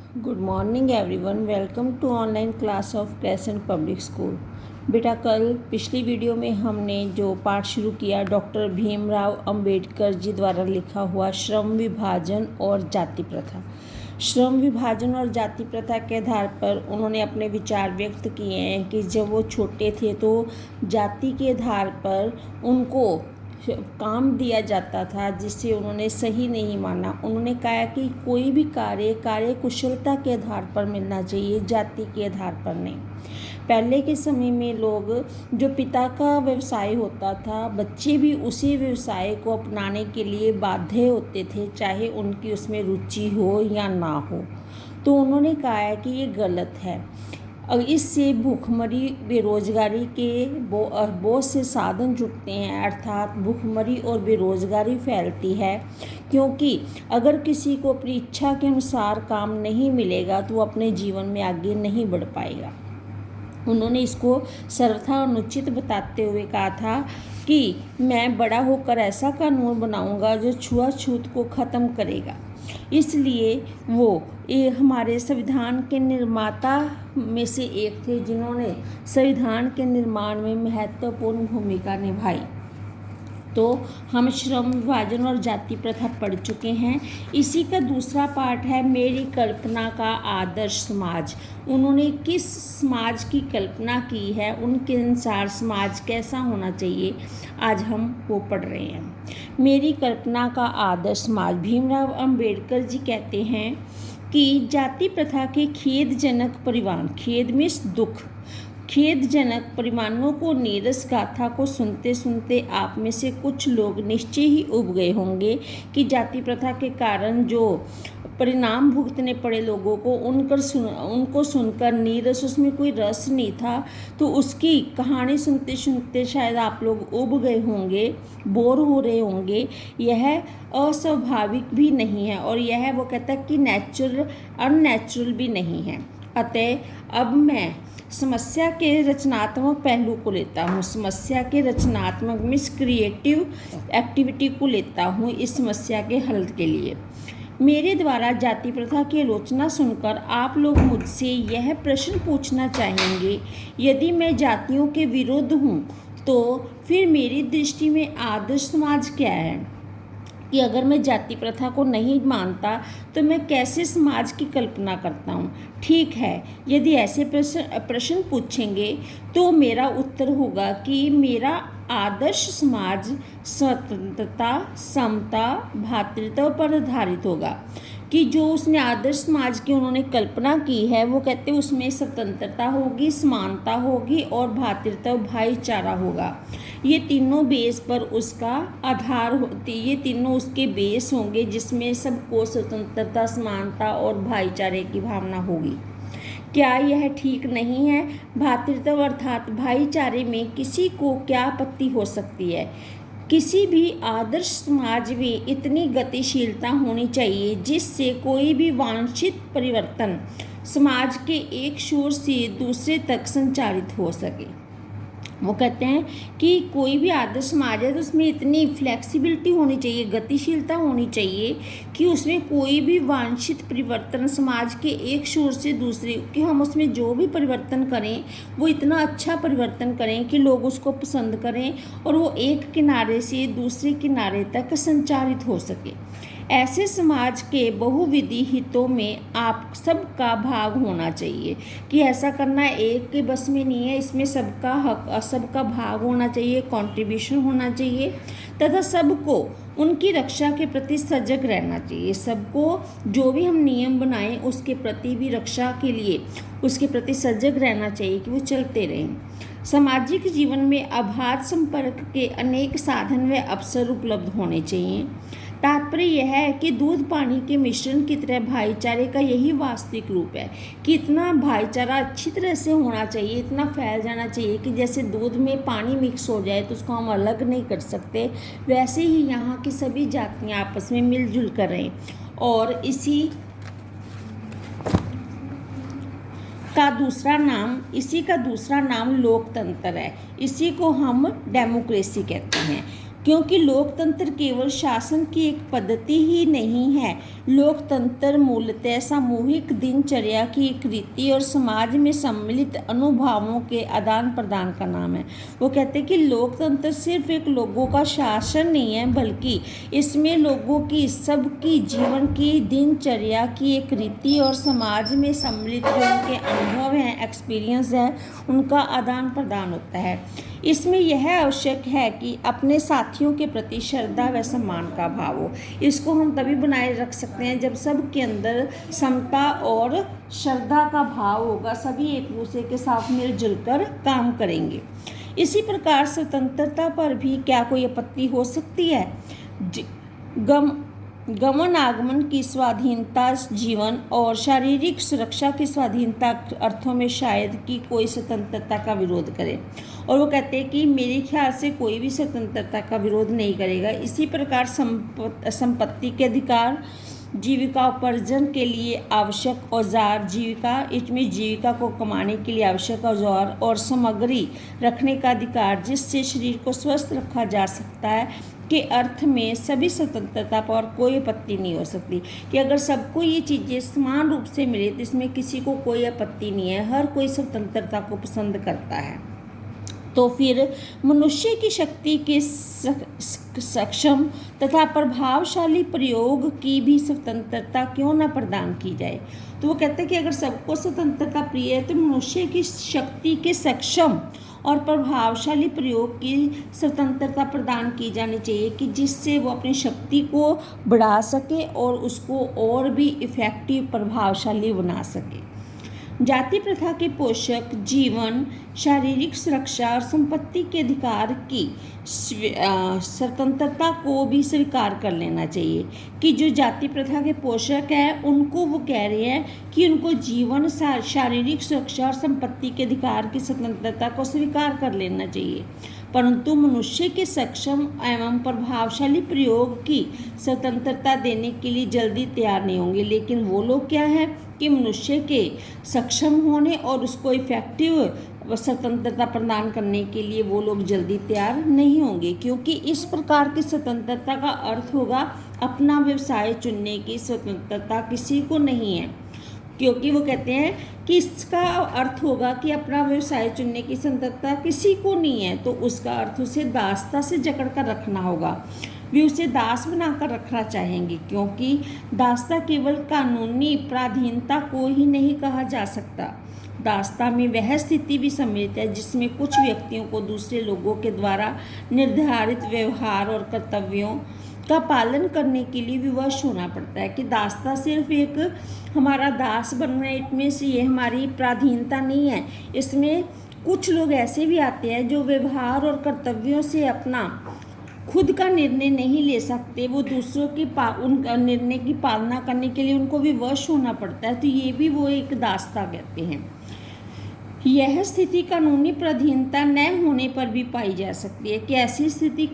Good morning everyone, welcome to online class of Crescent Public School. बेटा, कल पिछली video में हमने जो पाठ शुरू किया डॉक्टर भीमराव अंबेडकर जी द्वारा लिखा हुआ श्रम विभाजन और जाति प्रथा। श्रम विभाजन और जाति प्रथा के आधार पर उन्होंने अपने विचार व्यक्त किए हैं कि जब वो छोटे थे तो जाति के आधार पर उनको काम दिया जाता था जिसे उन्होंने सही नहीं माना। उन्होंने कहा कि कोई भी कार्य कुशलता के आधार पर मिलना चाहिए, जाति के आधार पर नहीं। पहले के समय में लोग जो पिता का व्यवसाय होता था, बच्चे भी उसी व्यवसाय को अपनाने के लिए बाध्य होते थे, चाहे उनकी उसमें रुचि हो या ना हो। तो उन्होंने कहा कि ये गलत है। इससे भूखमरी, बेरोजगारी के बहुत से साधन जुटते हैं, अर्थात भूखमरी और बेरोजगारी फैलती है, क्योंकि अगर किसी को अपनी इच्छा के अनुसार काम नहीं मिलेगा तो वो अपने जीवन में आगे नहीं बढ़ पाएगा। उन्होंने इसको सर्वथा अनुचित बताते हुए कहा था कि मैं बड़ा होकर ऐसा कानून बनाऊंगा जो छुआछूत को ख़त्म करेगा। इसलिए वो हमारे संविधान के निर्माता में से एक थे जिन्होंने संविधान के निर्माण में महत्वपूर्ण भूमिका निभाई। तो हम श्रम विभाजन और जाति प्रथा पढ़ चुके हैं। इसी का दूसरा पार्ट है मेरी कल्पना का आदर्श समाज। उन्होंने किस समाज की कल्पना की है, उनके अनुसार समाज कैसा होना चाहिए, आज हम वो पढ़ रहे हैं। मेरी कल्पना का आदर्श समाज। भीमराव अंबेडकर जी कहते हैं कि जाति प्रथा के खेदजनक परिणाम, खेद में दुख, खेदजनक परिणामों को नीरस गाथा को सुनते सुनते आप में से कुछ लोग निश्चय ही उब गए होंगे कि जाति प्रथा के कारण जो परिणाम भुगतने पड़े लोगों को उनको सुनकर नीरस, उसमें कोई रस नहीं था। तो उसकी कहानी सुनते सुनते शायद आप लोग उब गए होंगे, बोर हो रहे होंगे। यह अस्वाभाविक भी नहीं है और यह वो कहता है कि अननेचुरल भी नहीं है। अतः अब मैं समस्या के रचनात्मक पहलू को लेता हूँ, समस्या के रचनात्मक मीन्स क्रिएटिव एक्टिविटी को लेता हूँ इस समस्या के हल के लिए। मेरे द्वारा जाति प्रथा की आलोचना सुनकर आप लोग मुझसे यह प्रश्न पूछना चाहेंगे, यदि मैं जातियों के विरुद्ध हूँ तो फिर मेरी दृष्टि में आदर्श समाज क्या है? कि अगर मैं जाति प्रथा को नहीं मानता तो मैं कैसे समाज की कल्पना करता हूँ? ठीक है, यदि ऐसे प्रश्न पूछेंगे तो मेरा उत्तर होगा कि मेरा आदर्श समाज स्वतंत्रता, समता, भ्रातृत्व पर आधारित होगा। कि जो उसने आदर्श समाज की उन्होंने कल्पना की है वो कहते हैं उसमें स्वतंत्रता होगी, समानता होगी और भ्रातृत्व, भाईचारा होगा। ये तीनों बेस पर उसका आधार होती, ये तीनों उसके बेस होंगे जिसमें सबको स्वतंत्रता, समानता और भाईचारे की भावना होगी। क्या यह ठीक नहीं है? भ्रातृत्व अर्थात भाईचारे में किसी को क्या आपत्ति हो सकती है? किसी भी आदर्श समाज में इतनी गतिशीलता होनी चाहिए जिससे कोई भी वांछित परिवर्तन समाज के एक छोर से दूसरे तक संचारित हो सके। वो कहते हैं कि कोई भी आदर्श समाज है तो उसमें इतनी फ्लेक्सिबिलिटी होनी चाहिए, गतिशीलता होनी चाहिए कि उसमें कोई भी वांछित परिवर्तन समाज के एक छोर से दूसरे, कि हम उसमें जो भी परिवर्तन करें वो इतना अच्छा परिवर्तन करें कि लोग उसको पसंद करें और वो एक किनारे से दूसरे किनारे तक संचारित हो सके। ऐसे समाज के बहुविधि हितों में आप सबका भाग होना चाहिए। कि ऐसा करना एक के बस में नहीं है, इसमें सबका हक, सबका भाग होना चाहिए, कंट्रीब्यूशन होना चाहिए तथा सबको उनकी रक्षा के प्रति सजग रहना चाहिए। सबको जो भी हम नियम बनाएं उसके प्रति भी रक्षा के लिए उसके प्रति सजग रहना चाहिए कि वो चलते रहें। सामाजिक जीवन में अबाध संपर्क के अनेक साधन व अवसर उपलब्ध होने चाहिए। तात्पर्य यह है कि दूध पानी के मिश्रण की तरह भाईचारे का यही वास्तविक रूप है कि इतना भाईचारा अच्छी तरह से होना चाहिए, इतना फैल जाना चाहिए कि जैसे दूध में पानी मिक्स हो जाए तो उसको हम अलग नहीं कर सकते, वैसे ही यहाँ की सभी जातियाँ आपस में मिलजुल कर रहें। और इसी का दूसरा नाम लोकतंत्र है। इसी को हम डेमोक्रेसी कहते हैं क्योंकि लोकतंत्र केवल शासन की एक पद्धति ही नहीं है। लोकतंत्र मूलतः सामूहिक दिनचर्या की एक रीति और समाज में सम्मिलित अनुभवों के आदान प्रदान का नाम है। वो कहते हैं कि लोकतंत्र सिर्फ एक लोगों का शासन नहीं है, बल्कि इसमें लोगों की सबकी जीवन की दिनचर्या की एक रीति और समाज में सम्मिलित जो उनके अनुभव हैं, एक्सपीरियंस है, उनका आदान प्रदान होता है। इसमें यह आवश्यक है कि अपने साथियों के प्रति श्रद्धा व सम्मान का भाव हो। इसको हम तभी बनाए रख सकते हैं जब सबके अंदर समता और श्रद्धा का भाव होगा, सभी एक दूसरे के साथ मिलजुल कर काम करेंगे। इसी प्रकार स्वतंत्रता पर भी क्या कोई आपत्ति हो सकती है? गमन आगमन की स्वाधीनता, जीवन और शारीरिक सुरक्षा की स्वाधीनता अर्थों में शायद कि कोई स्वतंत्रता का विरोध करे। और वो कहते हैं कि मेरे ख्याल से कोई भी स्वतंत्रता का विरोध नहीं करेगा। इसी प्रकार संपत्ति के अधिकार, जीविका उपार्जन के लिए आवश्यक औजार, जीविका को कमाने के लिए आवश्यक औजार और सामग्री रखने का अधिकार, जिससे शरीर को स्वस्थ रखा जा सकता है, के अर्थ में सभी स्वतंत्रता पर कोई आपत्ति नहीं हो सकती। कि अगर सबको ये चीज़ें समान रूप से मिले तो इसमें किसी को कोई आपत्ति नहीं है, हर कोई स्वतंत्रता को पसंद करता है। तो फिर मनुष्य की शक्ति के सक्षम तथा प्रभावशाली प्रयोग की भी स्वतंत्रता क्यों न प्रदान की जाए। तो वो कहते हैं कि अगर सबको स्वतंत्रता प्रिय है तो मनुष्य की शक्ति के सक्षम और प्रभावशाली प्रयोग की स्वतंत्रता प्रदान की जानी चाहिए, कि जिससे वो अपनी शक्ति को बढ़ा सके और उसको और भी इफ़ेक्टिव, प्रभावशाली बना सके। जाति प्रथा के पोषक जीवन, शारीरिक सुरक्षा और संपत्ति के अधिकार की स्वतंत्रता को भी स्वीकार कर लेना चाहिए। कि जो जाति प्रथा के पोषक हैं उनको वो कह रहे हैं कि उनको जीवन, शारीरिक सुरक्षा और संपत्ति के अधिकार की स्वतंत्रता को स्वीकार कर लेना चाहिए, परंतु मनुष्य के सक्षम एवं प्रभावशाली प्रयोग की स्वतंत्रता देने के लिए जल्दी तैयार नहीं होंगे। लेकिन वो लोग क्या है कि मनुष्य के सक्षम होने और उसको इफेक्टिव स्वतंत्रता प्रदान करने के लिए वो लोग जल्दी तैयार नहीं होंगे, क्योंकि इस प्रकार की स्वतंत्रता का अर्थ होगा अपना व्यवसाय चुनने की स्वतंत्रता किसी को नहीं है। क्योंकि वो कहते हैं कि इसका अर्थ होगा कि अपना व्यवसाय चुनने की स्वतंत्रता किसी को नहीं है, तो उसका अर्थ उसे दासता से जकड़ कर रखना होगा। वे उसे दास बनाकर रखना चाहेंगे, क्योंकि दासता केवल कानूनी पराधीनता को ही नहीं कहा जा सकता। दासता में वह स्थिति भी सम्मिलित है जिसमें कुछ व्यक्तियों को दूसरे लोगों के द्वारा निर्धारित व्यवहार और कर्तव्यों का पालन करने के लिए विवश होना पड़ता है। कि दासता सिर्फ एक हमारा दास बनना, इनमें से ये हमारी पराधीनता नहीं है। इसमें कुछ लोग ऐसे भी आते हैं जो व्यवहार और कर्तव्यों से अपना खुद का निर्णय नहीं ले सकते, वो दूसरों की उन निर्णय की पालना करने के लिए उनको विवश होना पड़ता है, तो ये भी वो एक दासता कहते हैं। यह स्थिति कानूनी पराधीनता न होने पर भी पाई जा सकती है। कि ऐसी स्थिति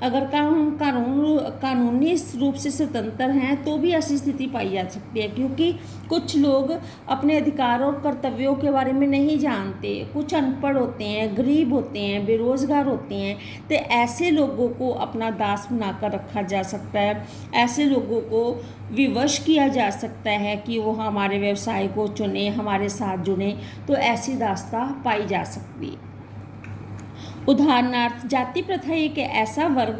अगर कानूनी रूप से स्वतंत्र हैं तो भी ऐसी स्थिति पाई जा सकती है, क्योंकि कुछ लोग अपने अधिकारों और कर्तव्यों के बारे में नहीं जानते, कुछ अनपढ़ होते हैं, गरीब होते हैं, बेरोजगार होते हैं, तो ऐसे लोगों को अपना दास बनाकर रखा जा सकता है। ऐसे लोगों को विवश किया जा सकता है कि वो हमारे व्यवसाय को चुने, हमारे साथ जुड़े, तो ऐसी दासता पाई जा सकती है। उदाहरणार्थ, जाति प्रथा एक ऐसा वर्ग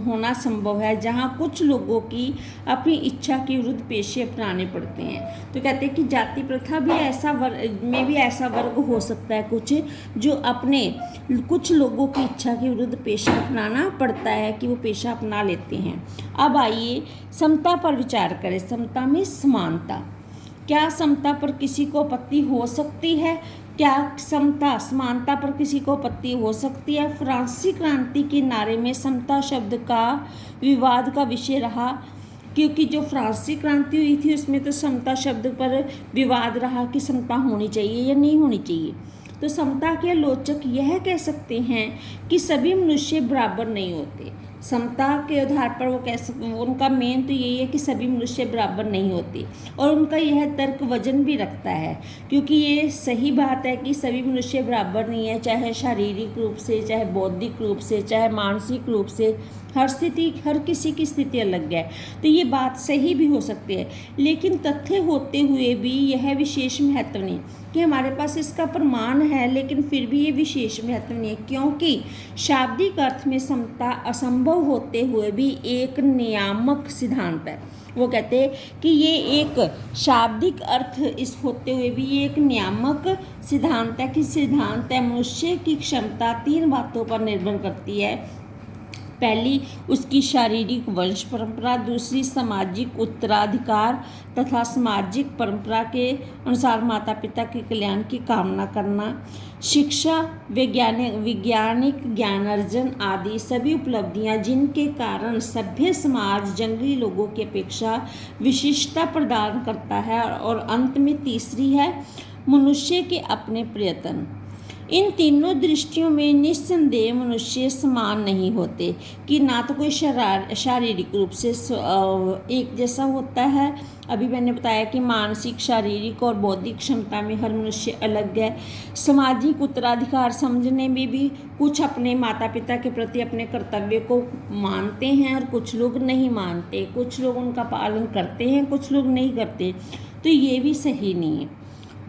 होना संभव है जहां कुछ लोगों की अपनी इच्छा के विरुद्ध पेशे अपनाने पड़ते हैं। तो कहते हैं कि जाति प्रथा भी ऐसा वर्ग हो सकता है कुछ जो अपने कुछ लोगों की इच्छा के विरुद्ध पेशा अपनाना पड़ता है, कि वो पेशा अपना लेते हैं। अब आइए समता पर विचार करें। समता में समानता, क्या समता पर किसी को आपत्ति हो सकती है? क्या समानता पर किसी को आपत्ति हो सकती है? फ्रांसीसी क्रांति के नारे में समता शब्द का विवाद का विषय रहा, क्योंकि जो फ्रांसीसी क्रांति हुई थी उसमें तो समता शब्द पर विवाद रहा कि समता होनी चाहिए या नहीं होनी चाहिए। तो समता के आलोचक यह कह सकते हैं कि सभी मनुष्य बराबर नहीं होते। समता के आधार पर उनका मेन तो यही है कि सभी मनुष्य बराबर नहीं होते, और उनका यह तर्क वजन भी रखता है, क्योंकि ये सही बात है कि सभी मनुष्य बराबर नहीं है, चाहे शारीरिक रूप से, चाहे बौद्धिक रूप से, चाहे मानसिक रूप से। हर किसी की स्थिति अलग है, तो ये बात सही भी हो सकती है, लेकिन तथ्य होते हुए भी यह विशेष महत्व नहीं कि हमारे पास इसका प्रमाण है, लेकिन फिर भी ये विशेष महत्व नहीं है, क्योंकि शाब्दिक अर्थ में समता असंभव होते हुए भी एक नियामक सिद्धांत है। वो कहते हैं कि ये एक शाब्दिक अर्थ इस होते हुए भी ये एक नियामक सिद्धांत है। कि सिद्धांत है मनुष्य की क्षमता 3 बातों पर निर्भर करती है। पहली उसकी शारीरिक वंश परंपरा, दूसरी सामाजिक उत्तराधिकार तथा सामाजिक परंपरा के अनुसार माता पिता के कल्याण की कामना करना, शिक्षा, वैज्ञानिक ज्ञानार्जन आदि सभी उपलब्धियां जिनके कारण सभ्य समाज जंगली लोगों की अपेक्षा विशिष्टता प्रदान करता है। और अंत में तीसरी है मनुष्य के अपने प्रयत्न। इन तीनों दृष्टियों में निस्संदेह मनुष्य समान नहीं होते, कि ना तो कोई शारीरिक रूप से एक जैसा होता है। अभी मैंने बताया कि मानसिक, शारीरिक और बौद्धिक क्षमता में हर मनुष्य अलग है। सामाजिक उत्तराधिकार समझने में भी कुछ अपने माता पिता के प्रति अपने कर्तव्य को मानते हैं और कुछ लोग नहीं मानते, कुछ लोग उनका पालन करते हैं, कुछ लोग नहीं करते, तो ये भी सही नहीं है।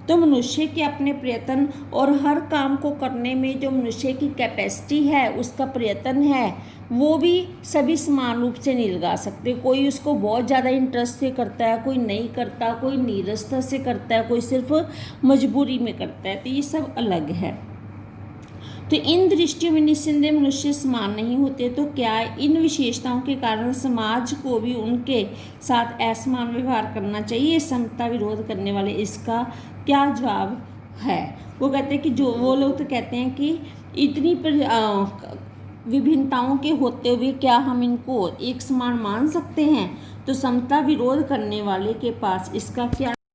तो मनुष्य के अपने प्रयत्न और हर काम को करने में जो मनुष्य की कैपेसिटी है, उसका प्रयत्न है, वो भी सभी समान रूप से नहीं लगा सकते। कोई उसको बहुत ज़्यादा इंटरेस्ट से करता है, कोई नहीं करता, कोई नीरसता से करता है, कोई सिर्फ मजबूरी में करता है, तो ये सब अलग है। तो इन दृष्टियों में निस्संदेह मनुष्य समान नहीं होते। तो क्या इन विशेषताओं के कारण समाज को भी उनके साथ असमान व्यवहार करना चाहिए? समता विरोध करने वाले इसका क्या जवाब है? वो कहते हैं कि वो लोग तो कहते हैं कि इतनी विभिन्नताओं के होते हुए क्या हम इनको एक समान मान सकते हैं? तो समता विरोध करने वाले के पास इसका क्या